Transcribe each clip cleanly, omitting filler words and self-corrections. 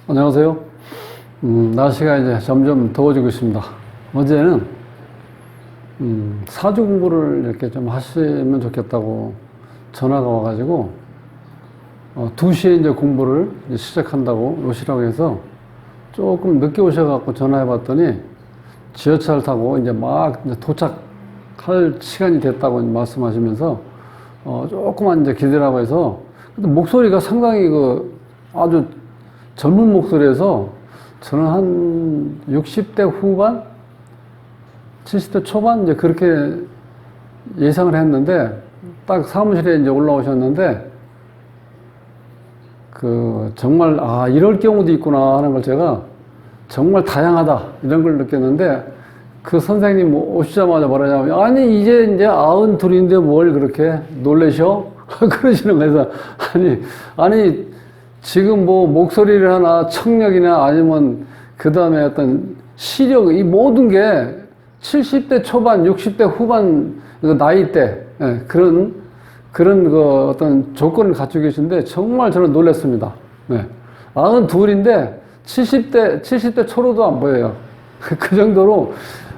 안녕하세요. 날씨가 이제 점점 더워지고 있습니다. 어제는 사주 공부를 이렇게 좀 하시면 좋겠다고 전화가 와가지고 2시에 이제 공부를 이제 시작한다고 오시라고 해서 조금 늦게 오셔갖고 전화해 봤더니 지하철 타고 이제 막 이제 도착할 시간이 됐다고 말씀하시면서 조금만 이제 기다리라고 해서, 근데 목소리가 상당히 아주 젊은 목소리에서 저는 한 60대 후반? 70대 초반? 이제 그렇게 예상을 했는데, 딱 사무실에 이제 올라오셨는데, 정말, 이럴 경우도 있구나 하는 걸 제가 정말 다양하다, 이런 걸 느꼈는데, 그 선생님 오시자마자 뭐라냐면, 아니, 이제 92인데 뭘 그렇게 놀라셔? 그러시는 거에서, 아니, 지금 뭐 목소리를 하나, 청력이나 아니면 그 다음에 어떤 시력, 이 모든 게 70대 초반, 60대 후반 나이대, 그런 어떤 조건을 갖추고 계신데 정말 저는 놀랐습니다. 네. 92인데 70대 초로도 안 보여요. 그 정도로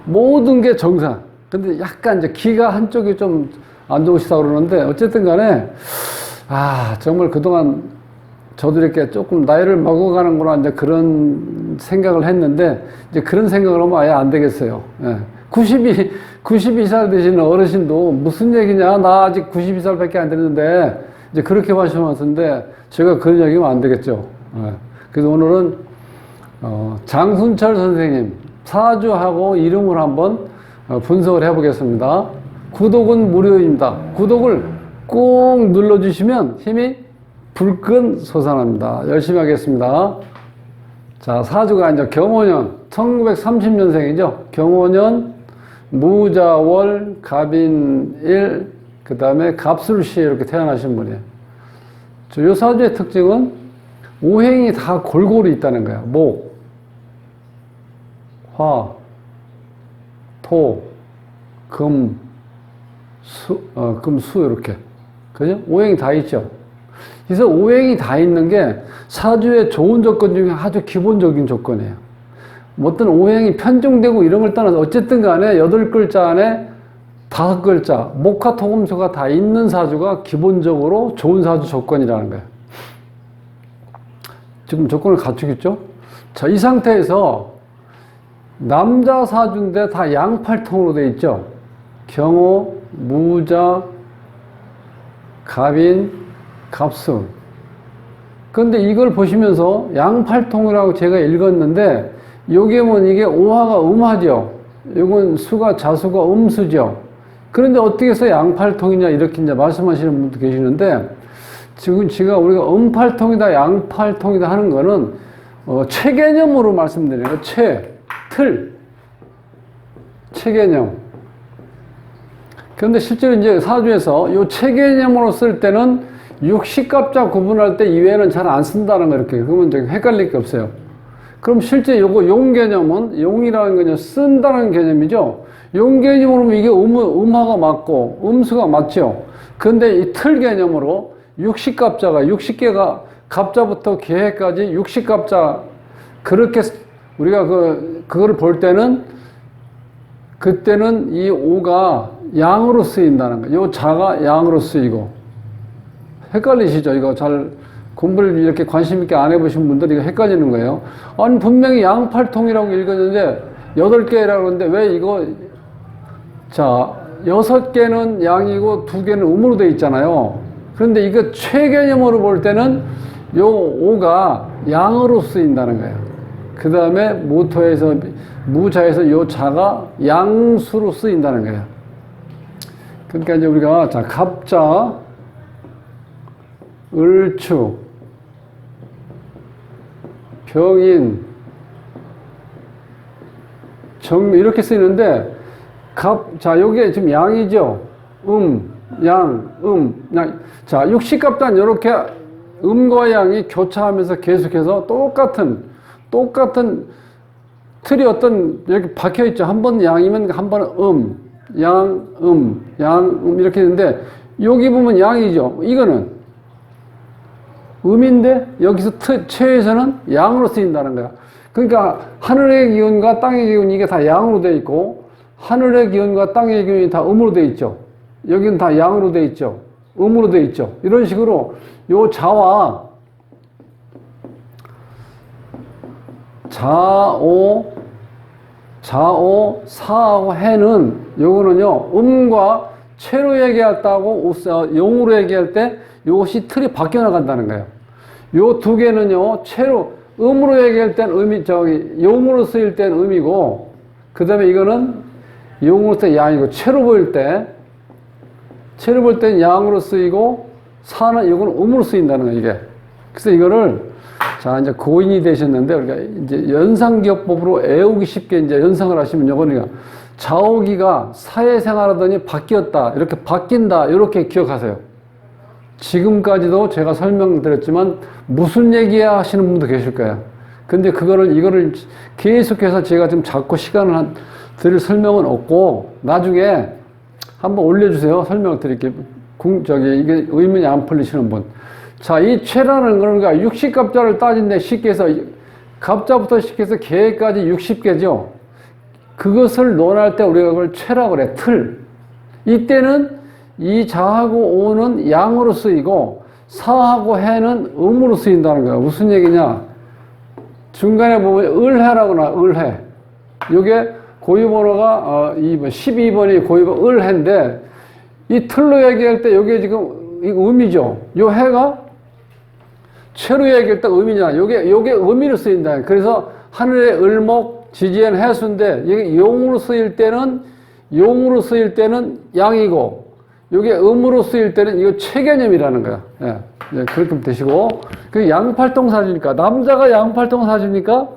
모든 게 정상. 근데 약간 이제 귀가 한쪽이 좀 안 좋으시다고 그러는데, 어쨌든 간에, 정말 그동안 저도 이렇게 조금 나이를 먹어가는구나, 이제 그런 생각을 했는데, 이제 그런 생각을 하면 아예 안 되겠어요. 예. 92살 되시는 어르신도 무슨 얘기냐, 나 아직 92살밖에 안 되는데, 이제 그렇게 하시면서인데, 제가 그런 얘기하면 안 되겠죠. 예. 그래서 오늘은, 장순철 선생님, 사주하고 이름을 한번 분석을 해보겠습니다. 구독은 무료입니다. 구독을 꼭 눌러주시면 힘이 불끈 솟아납니다. 열심히 하겠습니다. 자, 사주가 이제 경호년, 1930년생이죠. 경호년, 무자월, 갑인일, 그 다음에 갑술시에 이렇게 태어나신 분이에요. 이 사주의 특징은 오행이 다 골고루 있다는 거야. 목, 화, 토, 금, 수, 이렇게. 그죠? 오행이 다 있죠. 그래서 오행이 다 있는 게 사주의 좋은 조건 중에 아주 기본적인 조건이에요. 어떤 오행이 편중되고 이런 걸 떠나서 어쨌든 간에 8글자 안에 5글자, 목화, 토금수가 다 있는 사주가 기본적으로 좋은 사주 조건이라는 거예요. 지금 조건을 갖추겠죠? 자, 이 상태에서 남자 사주인데 다 양팔통으로 되어 있죠? 경호, 무자, 갑인, 갑술. 그런데 이걸 보시면서 양팔통이라고 제가 읽었는데, 요게 이게 오화가 음화죠. 요건 수가 자수가 음수죠. 그런데 어떻게 해서 양팔통이냐, 이렇게 이제 말씀하시는 분도 계시는데, 지금 우리가 음팔통이다, 양팔통이다 하는 거는, 체개념으로 말씀드려요. 체개념. 그런데 실제로 이제 사주에서 요 체개념으로 쓸 때는 육식갑자 구분할 때 이외에는 잘 안 쓴다는 거, 이렇게. 그러면 되게 헷갈릴 게 없어요. 그럼 실제 요거 용 개념은, 용이라는 거는 쓴다는 개념이죠. 용 개념으로 이게 음화가 맞고 음수가 맞죠. 그런데 이 틀 개념으로 육식갑자가 60개가 갑자부터 개해까지 육식갑자, 그렇게 우리가 그거를 볼 때는, 그때는 이 오가 양으로 쓰인다는 거예요. 요 자가 양으로 쓰이고. 헷갈리시죠? 이거 잘 공부를 이렇게 관심 있게 안 해보신 분들이 이거 헷갈리는 거예요. 아니, 분명히 양팔통이라고 읽었는데 8개라고 그러는데 왜 이거, 자, 6개는 양이고 2개는 음으로 되어 있잖아요. 그런데 이거 최개념으로 볼 때는 요 오가 양으로 쓰인다는 거예요. 그 다음에 무자에서 요 자가 양수로 쓰인다는 거예요. 그러니까 이제 우리가, 자, 갑자, 을축, 병인, 정, 이렇게 쓰이는데, 자, 요게 지금 양이죠? 양. 자, 육식갑자는 이렇게 음과 양이 교차하면서 계속해서 똑같은 틀이 이렇게 박혀 있죠. 한 번 양이면 한 번은 양, 이렇게 있는데, 여기 보면 양이죠. 이거는 음인데 여기서 최에서는 양으로 쓰인다는 거야. 그러니까 하늘의 기운과 땅의 기운 이게 다 양으로 돼 있고 하늘의 기운과 땅의 기운이 다 음으로 돼 있죠. 여기는 다 양으로 돼 있죠. 음으로 돼 있죠. 이런 식으로 요 자와 좌오, 사하고 해는 요거는요 음과 최로 얘기했다고 용으로 얘기할 때 요것이 틀이 바뀌어 나간다는 거예요. 요 두 개는요 최로 음으로 얘기할 땐 음이 용으로 쓰일 땐 음이고 그 다음에 이거는 용으로 쓸 때 양이고 최로 볼 땐 양으로 쓰이고 사는 이거는 음으로 쓰인다는 거예요 이게. 그래서 이거를 자 이제 고인이 되셨는데 우리가 이제 연상기억법으로 애우기 쉽게 이제 연상을 하시면 요거는 자오기가 사회생활하더니 바뀌었다 이렇게 바뀐다 이렇게 기억하세요. 지금까지도 제가 설명드렸지만 무슨 얘기야 하시는 분도 계실 거예요. 근데 이거를 계속해서 제가 좀 자꾸 시간을 드릴 설명은 없고 나중에 한번 올려주세요. 설명을 드릴게요. 이게 의문이 안 풀리시는 분. 자, 이 최라는 그러니까 60갑자를 따진데 쉽게 해서 갑자부터 쉽게 해서 개까지 60개죠. 그것을 논할 때 우리가 그걸 최라고 그래. 틀. 이때는 이 자하고 오는 양으로 쓰이고 사하고 해는 음으로 쓰인다는 거야. 무슨 얘기냐? 중간에 보면 을해라고 나와. 을해. 요게 고유번호가 12번이 고유번호 을해인데 이 틀로 얘기할 때 요게 지금 이거 음이죠. 요 해가 최로 얘기할 때 음이잖아. 요게 음이로 쓰인다. 그래서 하늘의 을목 지지엔 해수인데 이게 용으로 쓰일 때는 양이고 요게 음으로 쓰일 때는 이거 최개념이라는 거야. 예. 네, 그렇게 되시고 그 양팔동사주니까 남자가 양팔동사주니까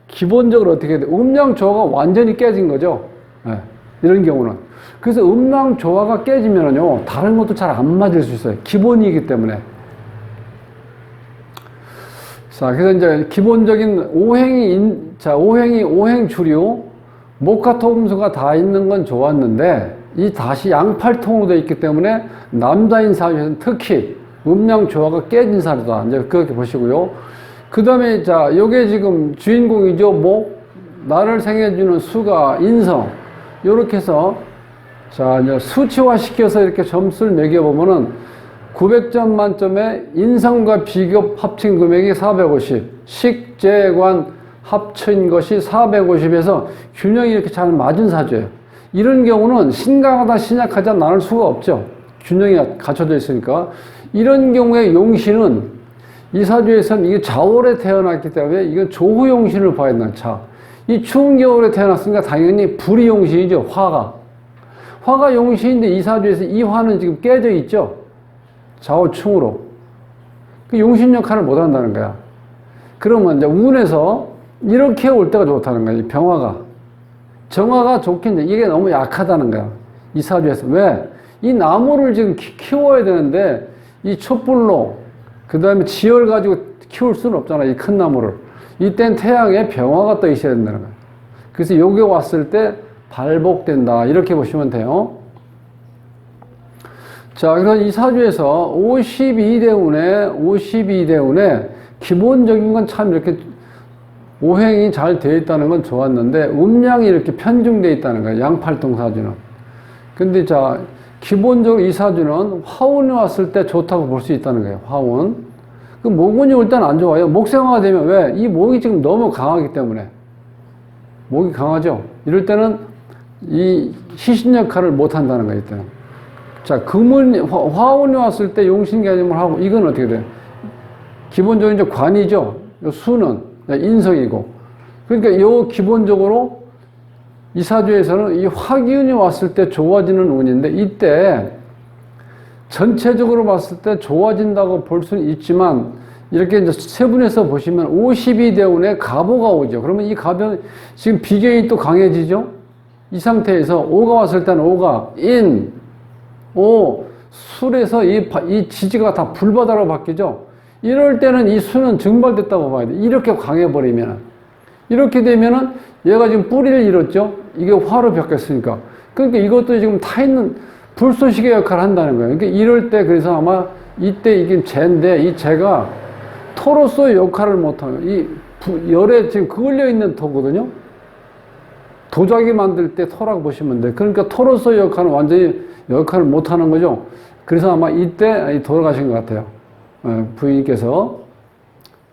기본적으로 어떻게 돼? 음양조화가 완전히 깨진 거죠. 예. 이런 경우는. 그래서 음양조화가 깨지면은요 다른 것도 잘 안 맞을 수 있어요. 기본이기 때문에. 자, 그래서 이제 기본적인 오행주류, 목화토금수가 다 있는 건 좋았는데, 이 다시 양팔통으로 되어 있기 때문에 남자인 사주에서는 특히 음양조화가 깨진 사주다. 이제 그렇게 보시고요. 그 다음에 자, 요게 지금 주인공이죠. 목, 나를 생해주는 수가 인성. 요렇게 해서 자, 이제 수치화 시켜서 이렇게 점수를 매겨보면은 900점 만점에 인성과 비교 합친 금액이 450, 식재관 합친 것이 450에서 균형이 이렇게 잘 맞은 사주예요. 이런 경우는 신강하다 신약하자 나눌 수가 없죠. 균형이 갖춰져 있으니까. 이런 경우에 용신은 이 사주에서는 이게 자월에 태어났기 때문에 이건 조후 용신을 봐야 된다. 자, 이 추운 겨울에 태어났으니까 당연히 불이 용신이죠. 화가 용신인데 이 사주에서 이 화는 지금 깨져 있죠. 좌우충으로. 그 용신 역할을 못 한다는 거야. 그러면 이제 운에서 이렇게 올 때가 좋다는 거야. 이 병화가. 정화가 좋긴데 이게 너무 약하다는 거야. 이 사주에서. 왜? 이 나무를 지금 키워야 되는데 이 촛불로 그 다음에 지열 가지고 키울 수는 없잖아. 이 큰 나무를. 이땐 태양에 병화가 떠 있어야 된다는 거야. 그래서 요게 왔을 때 발복된다. 이렇게 보시면 돼요. 자, 그래서 이 사주에서 52대운에 기본적인 건 참 이렇게 오행이 잘 되어 있다는 건 좋았는데 음양이 이렇게 편중되어 있다는 거예요. 양팔동 사주는. 근데 자, 기본적으로 이 사주는 화운이 왔을 때 좋다고 볼 수 있다는 거예요. 화운. 그 목운이 올 때는 안 좋아요. 목생화가 되면 왜? 이 목이 지금 너무 강하기 때문에. 목이 강하죠. 이럴 때는 이 시신 역할을 못 한다는 거예요. 이때는. 자, 화운이 왔을 때 용신 개념을 하고, 이건 어떻게 돼요? 기본적으로 이제 관이죠. 수는 인성이고. 그러니까 요 기본적으로 이 사주에서는 이 화기운이 왔을 때 좋아지는 운인데, 이때 전체적으로 봤을 때 좋아진다고 볼 수는 있지만, 이렇게 이제 세분해서 보시면 52대운에 가보가 오죠. 그러면 이 가변, 지금 비견이 또 강해지죠? 이 상태에서 5가 왔을 때는 5가 술에서 이 지지가 다 불바다로 바뀌죠. 이럴 때는 이 수는 증발됐다고 봐야 돼. 이렇게 강해버리면. 이렇게 되면은 얘가 지금 뿌리를 잃었죠. 이게 화로 바뀌었으니까. 그러니까 이것도 지금 타 있는 불쏘시개 역할을 한다는 거예요. 그러니까 이럴 때 그래서 아마 이때 이게 재인데 이 재가 토로서의 역할을 못하는 이 열에 지금 그을려 있는 토거든요. 도자기 만들 때 토라고 보시면 돼. 그러니까 토로서의 역할은 완전히 역할을 못하는 거죠. 그래서 아마 이때 돌아가신 것 같아요. 부인께서.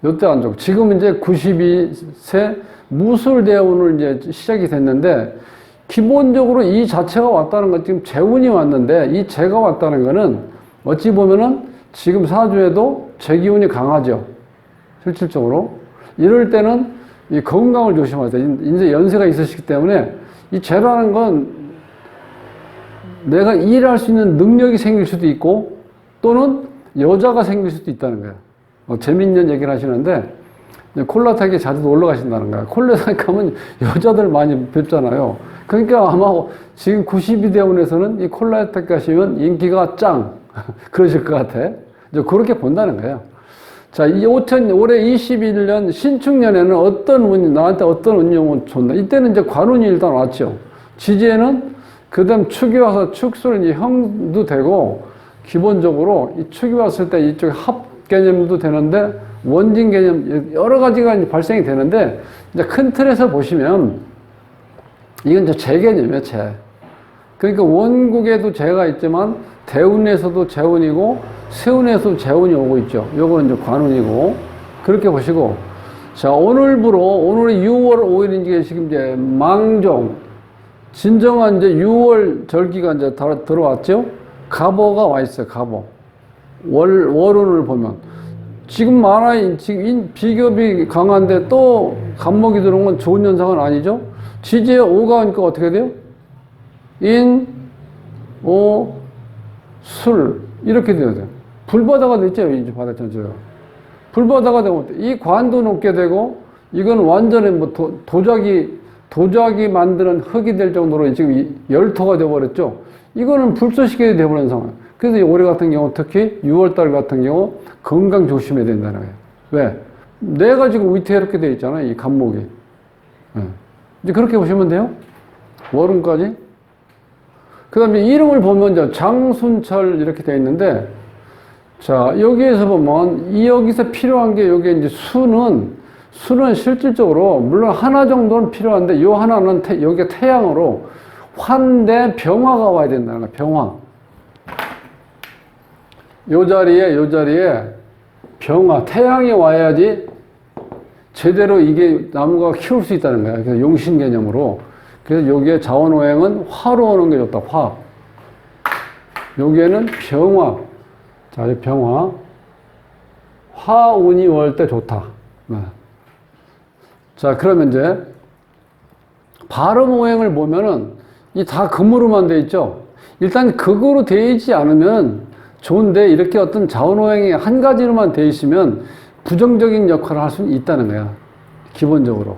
요때 안 좋고. 지금 이제 92세 무술대운을 이제 시작이 됐는데, 기본적으로 이 자체가 왔다는 건 지금 재운이 왔는데, 이 재가 왔다는 거는 어찌 보면은 지금 사주에도 재기운이 강하죠. 실질적으로. 이럴 때는 이 건강을 조심하세요. 이제 연세가 있으시기 때문에 이 재라는 건 내가 일할 수 있는 능력이 생길 수도 있고 또는 여자가 생길 수도 있다는 거예요. 재밌는 얘기를 하시는데 콜라텍에 자주 놀러 가신다는 거예요. 콜라텍 가면 여자들 많이 뵙잖아요. 그러니까 아마 지금 92대원에서는 이 콜라텍 가시면 인기가 짱 그러실 것 같아. 이제 그렇게 본다는 거예요. 자, 이 올해 21년 신축년에는 어떤 운이, 나한테 어떤 운용은 좋나? 이때는 이제 관운이 일단 왔죠. 지지에는 그 다음 축이 와서 축술 이제 형도 되고, 기본적으로 이 축이 왔을 때 이쪽에 합 개념도 되는데, 원진 개념, 여러 가지가 이제 발생이 되는데, 이제 큰 틀에서 보시면, 이건 이제 재 개념이에요, 재. 그러니까 원국에도 재가 있지만, 대운에서도 재운이고, 세운에서도 재운이 오고 있죠. 요거는 이제 관운이고, 그렇게 보시고, 자, 오늘이 6월 5일인지 지금 이제 망종, 진정한 이제 6월 절기가 이제 들어왔죠? 갑오가 와 있어요, 갑오. 월운을 보면. 지금 지금 비겁이 강한데 또 갑목이 들어온 건 좋은 현상은 아니죠? 지지에 오가 오니까 어떻게 돼요? 인, 오, 술. 이렇게 돼야 돼요. 불바다가 됐죠, 이제 바다 전체가. 불바다가 되면 이 관도 높게 되고, 이건 완전히 뭐 도자기 만드는 흙이 될 정도로 지금 열토가 되어버렸죠. 이거는 불쏘시개 되어버린 상황. 그래서 올해 같은 경우, 특히 6월달 같은 경우, 건강 조심해야 된다는 거예요. 왜? 내가 지금 위태롭게 되어 있잖아요, 이 간목이. 네. 이제 그렇게 보시면 돼요. 월운까지. 그 다음에 이름을 보면 이제 장순철 이렇게 되어 있는데, 자, 여기에서 보면, 여기서 필요한 게, 여기 이제 수는 실질적으로, 물론 하나 정도는 필요한데, 요 하나는 여기가 태양으로 환대 병화가 와야 된다는 거야, 병화. 요 자리에 병화, 태양이 와야지 제대로 이게 나무가 키울 수 있다는 거야. 그래서 용신 개념으로. 그래서 여기에 자원오행은 화로 오는 게 좋다, 화. 여기에는 병화. 자, 병화. 화운이 올 때 좋다. 네. 자, 그러면 이제 발음오행을 보면은 이 다 금으로만 돼 있죠. 일단 극으로 돼 있지 않으면 좋은데 이렇게 어떤 자원오행이 한 가지로만 돼 있으면 부정적인 역할을 할 수는 있다는 거야. 기본적으로.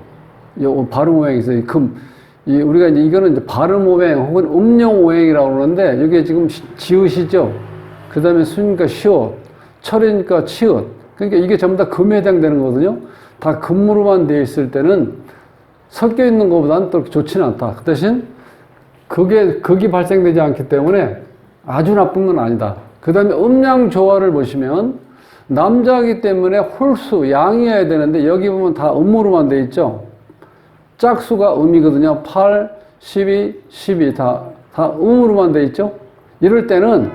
요 발음오행에서 우리가 이제 이거는 이제 발음오행 혹은 음용오행이라고 그러는데 여기에 지금 지읒이죠. 그 다음에 수니까 시옷, 철이니까 치읒. 그러니까 이게 전부 다 금에 해당되는 거거든요. 다 금으로만 돼 있을 때는 섞여 있는 것보다는 또 좋지는 않다. 그 대신 극이 발생되지 않기 때문에 아주 나쁜 건 아니다. 그 다음에 음양 조화를 보시면 남자이기 때문에 홀수, 양이어야 되는데 여기 보면 다 음으로만 돼 있죠. 짝수가 음이거든요. 8, 12, 12 다 음으로만 돼 있죠. 이럴 때는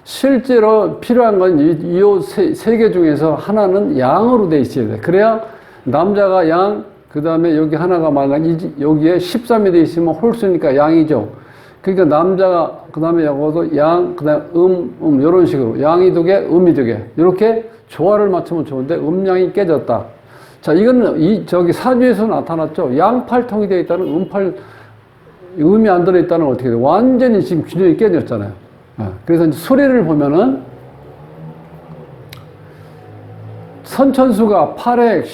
실제로 필요한 건 이 세 개 중에서 하나는 양으로 돼 있어야 돼. 그래야 남자가 양, 그 다음에 여기 하나가 여기에 13이 돼 있으면 홀수니까 양이죠. 그러니까 남자가, 그 다음에 여기도 양, 그 다음에 이런 식으로. 양이 두 개, 음이 두 개. 이렇게 조화를 맞추면 좋은데 음양이 깨졌다. 자, 이건 사주에서 나타났죠. 양팔통이 되어 있다는 음이 안 들어있다는 어떻게 돼요? 완전히 지금 균형이 깨졌잖아요. 그래서 이제 소리를 보면은 선천수가 8핵,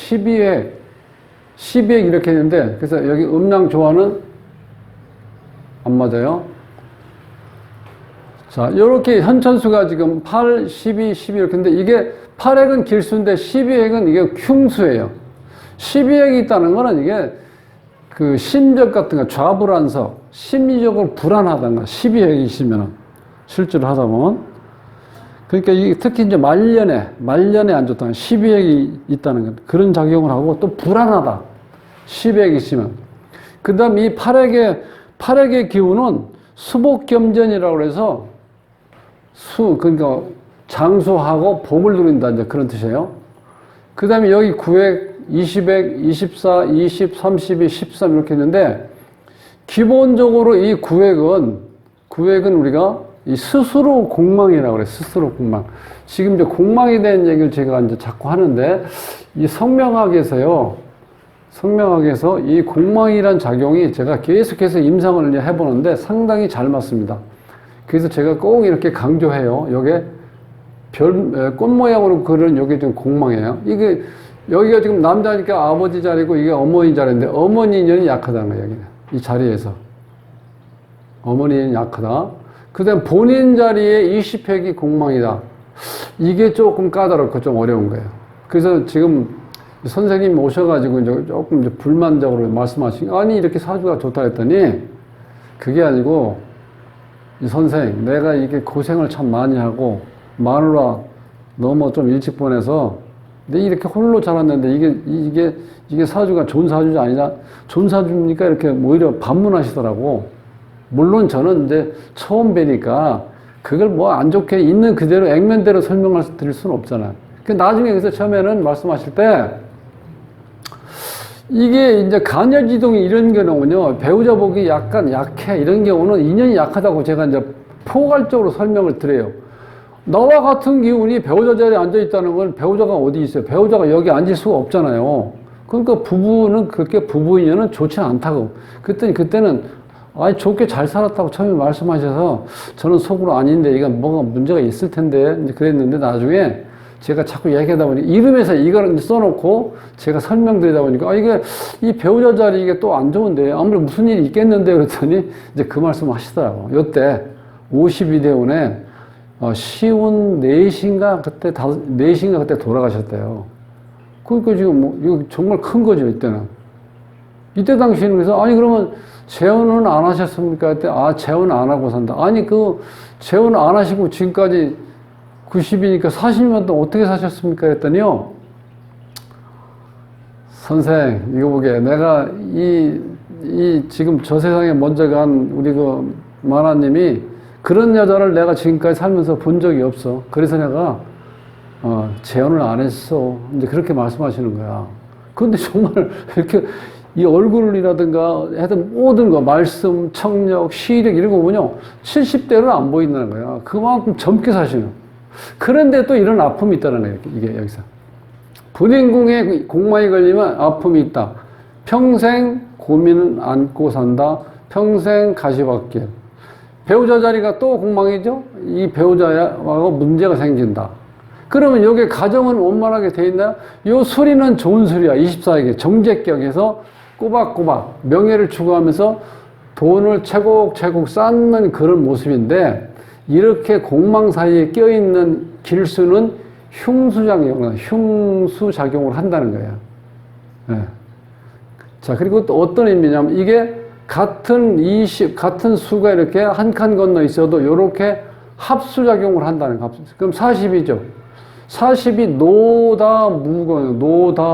12핵 이렇게 했는데, 그래서 여기 음양 조화는 안 맞아요. 자, 요렇게 현천수가 지금 8, 12, 12 이렇게 했는데, 이게 8핵은 길수인데 12핵은 이게 흉수예요. 12핵이 있다는 거는 이게 그 심적 같은 거, 좌불안석, 심리적으로 불안하다는 거, 12핵이 있으면은, 실제로 하다 보면. 그러니까 특히 이제 말년에 안 좋다는, 시비액이 있다는 것, 그런 작용을 하고 또 불안하다. 시비액이 있으면. 그 다음 이 팔액의 기운은 수복겸전이라고 해서 그러니까 장수하고 복을 누린다, 이제 그런 뜻이에요. 그 다음에 여기 9액, 20액, 24, 20, 32, 13 이렇게 있는데, 기본적으로 이 9액은 우리가 이 스스로 공망이라고 그래요. 스스로 공망. 지금 이제 공망에 대한 얘기를 제가 이제 자꾸 하는데, 이 성명학에서 이 공망이란 작용이 제가 계속해서 임상을 이제 해보는데 상당히 잘 맞습니다. 그래서 제가 꼭 이렇게 강조해요. 요게 꽃 모양으로 그린 요게 좀 공망이에요. 이게, 여기가 지금 남자니까 아버지 자리고 이게 어머니 자리인데, 어머니 인연이 약하다는 거예요, 여기는. 이 자리에서. 어머니 인연이 약하다. 그 다음 본인 자리에 20획이 공망이다. 이게 조금 까다롭고 좀 어려운 거예요. 그래서 지금 선생님 오셔가지고 조금 이제 불만적으로 말씀하시니, 아니, 이렇게 사주가 좋다 했더니, 그게 아니고, 이 선생, 내가 이게 고생을 참 많이 하고, 마누라 너무 좀 일찍 보내서, 내 이렇게 홀로 자랐는데, 이게 사주가 좋은 사주가 아니냐? 좋은 사주입니까? 이렇게 오히려 반문하시더라고. 물론 저는 이제 처음 뵈니까, 그걸 뭐 안 좋게 있는 그대로, 액면대로 설명을 드릴 수는 없잖아요. 나중에 그래서 처음에는 말씀하실 때, 이게 이제 간열지동이 이런 경우는요, 배우자 복이 약간 약해. 이런 경우는 인연이 약하다고 제가 이제 포괄적으로 설명을 드려요. 나와 같은 기운이 배우자 자리에 앉아 있다는 건 배우자가 어디 있어요? 배우자가 여기 앉을 수가 없잖아요. 그러니까 부부는 그렇게 부부 인연은 좋지 않다고. 그때는 아니, 좋게 잘 살았다고 처음에 말씀하셔서 저는 속으로 아닌데 이거 뭐가 문제가 있을 텐데 이제 그랬는데 나중에 제가 자꾸 얘기하다 보니 이름에서 이걸 써놓고 제가 설명드리다 보니까 이게 이 배우자 자리 이게 또 안 좋은데 아무래도 무슨 일이 있겠는데 그랬더니 이제 그 말씀 하시더라고. 요때 52대운에 시운 4시인가 그때 돌아가셨대요. 그러니까 지금 뭐 이거 정말 큰 거죠, 이때는. 이때 당시에는 그래서 아니 그러면 재혼은 안 하셨습니까? 그때 재혼 안 하고 산다. 아니 재혼 안 하시고 지금까지 90이니까 40년 동안 어떻게 사셨습니까? 했더니요. 선생, 이거 보게. 내가 지금 저 세상에 먼저 간 우리 만화님이 그런 여자를 내가 지금까지 살면서 본 적이 없어. 그래서 내가, 재혼을 안 했어. 이제 그렇게 말씀하시는 거야. 근데 정말 이렇게 이 얼굴이라든가 하여튼 모든 거, 말씀, 청력, 시력 이런 거 보면요. 70대로 안 보인다는 거야. 그만큼 젊게 사시는. 그런데 또 이런 아픔이 있다는 거예요. 이게 여기서. 불인궁에 공망이 걸리면 아픔이 있다. 평생 고민은 안고 산다. 평생 가시밭길. 배우자 자리가 또 공망이죠. 이 배우자하고 문제가 생긴다. 그러면 여기 가정은 원만하게 돼 있나요? 이 수리는 좋은 수리야. 24에게 정제격에서 꼬박꼬박 명예를 추구하면서 돈을 차곡차곡 쌓는 그런 모습인데 이렇게 공망 사이에 껴있는 길수는 흉수작용을 한다는 거예요. 네. 자, 그리고 또 어떤 의미냐면 이게 같은 수가 이렇게 한 칸 건너 있어도 이렇게 합수작용을 한다는 거예요. 그럼 40이죠. 40이 노다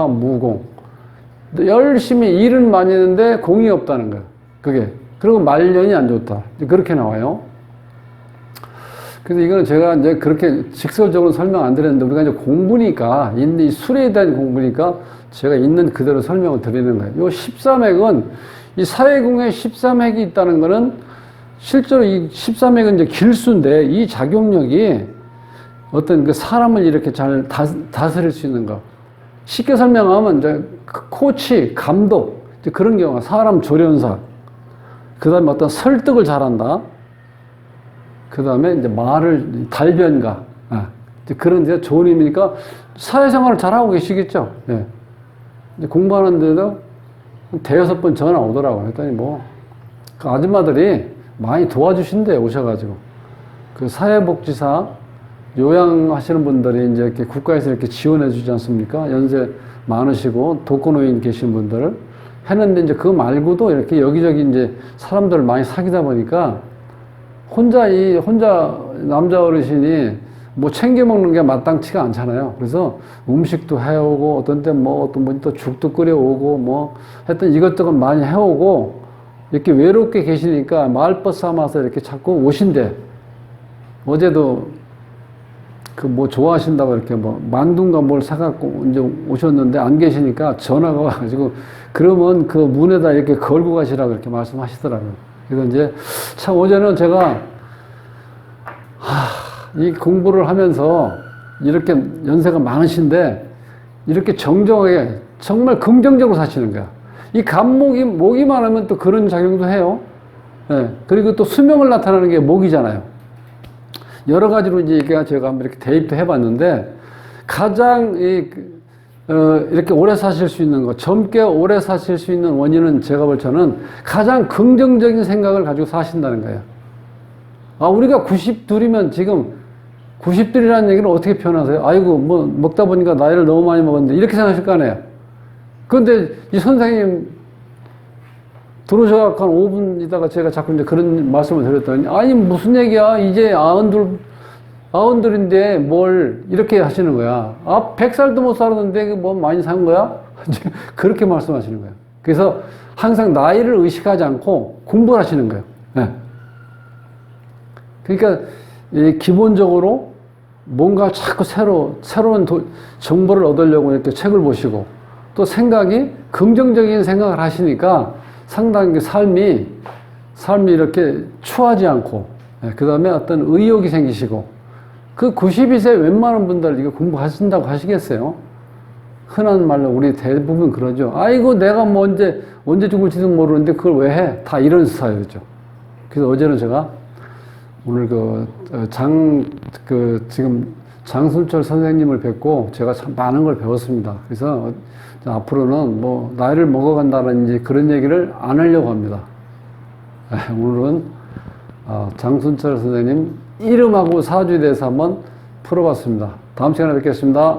무공. 열심히 일은 많이 했는데 공이 없다는 거예요. 그게. 그리고 말년이 안 좋다. 그렇게 나와요. 그래서 이거는 제가 이제 그렇게 직설적으로 설명 안 드렸는데 우리가 이제 공부니까, 이 술에 대한 공부니까 제가 있는 그대로 설명을 드리는 거예요. 요 13핵은 이 사회궁에 13핵이 있다는 거는 실제로 이 13핵은 이제 길수인데 이 작용력이 어떤 그 사람을 이렇게 잘 다스릴 수 있는 거. 쉽게 설명하면 이제 코치, 감독, 이제 그런 경우가 사람 조련사. 그 다음에 어떤 설득을 잘한다. 그 다음에 이제 달변가. 이제 그런 데 좋은 의미니까 사회생활을 잘하고 계시겠죠. 네. 이제 공부하는데도 대여섯 번 전화 오더라고요. 그랬더니 그 아줌마들이 많이 도와주신대요. 오셔가지고. 그 사회복지사, 요양하시는 분들이 이제 이렇게 국가에서 이렇게 지원해 주지 않습니까? 연세 많으시고 독거노인 계신 분들 했는데 이제 그거 말고도 이렇게 여기저기 이제 사람들을 많이 사귀다 보니까 혼자 남자 어르신이 뭐 챙겨 먹는 게 마땅치가 않잖아요. 그래서 음식도 해오고 어떤 때 뭐 어떤 분이 또 죽도 끓여오고 뭐 하여튼 이것저것 많이 해오고 이렇게 외롭게 계시니까 마을버스 삼아서 이렇게 자꾸 오신대. 어제도 그 뭐 좋아하신다고 이렇게 뭐 만두인가 뭘 사갖고 이제 오셨는데 안 계시니까 전화가 와가지고 그러면 그 문에다 이렇게 걸고 가시라고 이렇게 말씀하시더라고요. 그래서 이제 참 어제는 제가 이 공부를 하면서 이렇게 연세가 많으신데 이렇게 정정하게 정말 긍정적으로 사시는 거야. 이 목이 많으면 또 그런 작용도 해요. 예. 그리고 또 수명을 나타내는 게 목이잖아요. 여러 가지로 이제 제가 한번 이렇게 대입도 해봤는데 가장 이렇게 오래 사실 수 있는 것, 젊게 오래 사실 수 있는 원인은 제가 볼 때는 가장 긍정적인 생각을 가지고 사신다는 거예요. 아, 우리가 92이면 지금 90들이라는 얘기를 어떻게 표현하세요? 아이고, 뭐, 먹다 보니까 나이를 너무 많이 먹었는데, 이렇게 생각하실 거 아니에요? 그런데 이 선생님 들어오셔서 한 5분 있다가 제가 자꾸 이제 그런 말씀을 드렸더니, 아니, 무슨 얘기야? 이제 아흔들인데 뭘 이렇게 하시는 거야. 아, 100살도 못 살았는데 뭐 많이 산 거야? 그렇게 말씀하시는 거예요. 그래서 항상 나이를 의식하지 않고 공부를 하시는 거예요. 네. 그러니까 기본적으로 뭔가 자꾸 새로운 정보를 얻으려고 이렇게 책을 보시고 또 생각이 긍정적인 생각을 하시니까 상당히 삶이 이렇게 추하지 않고 그 다음에 어떤 의욕이 생기시고 그 92세 웬만한 분들 이거 공부하신다고 하시겠어요? 흔한 말로 우리 대부분 그러죠. 아이고 내가 뭐 언제 죽을지도 모르는데 그걸 왜 해? 다 이런 스타일이죠. 그래서 어제는 제가 오늘 지금 장순철 선생님을 뵙고 제가 참 많은 걸 배웠습니다. 그래서 앞으로는 뭐 나이를 먹어간다든지 그런 얘기를 안 하려고 합니다. 오늘은 장순철 선생님 이름하고 사주에 대해서 한번 풀어봤습니다. 다음 시간에 뵙겠습니다.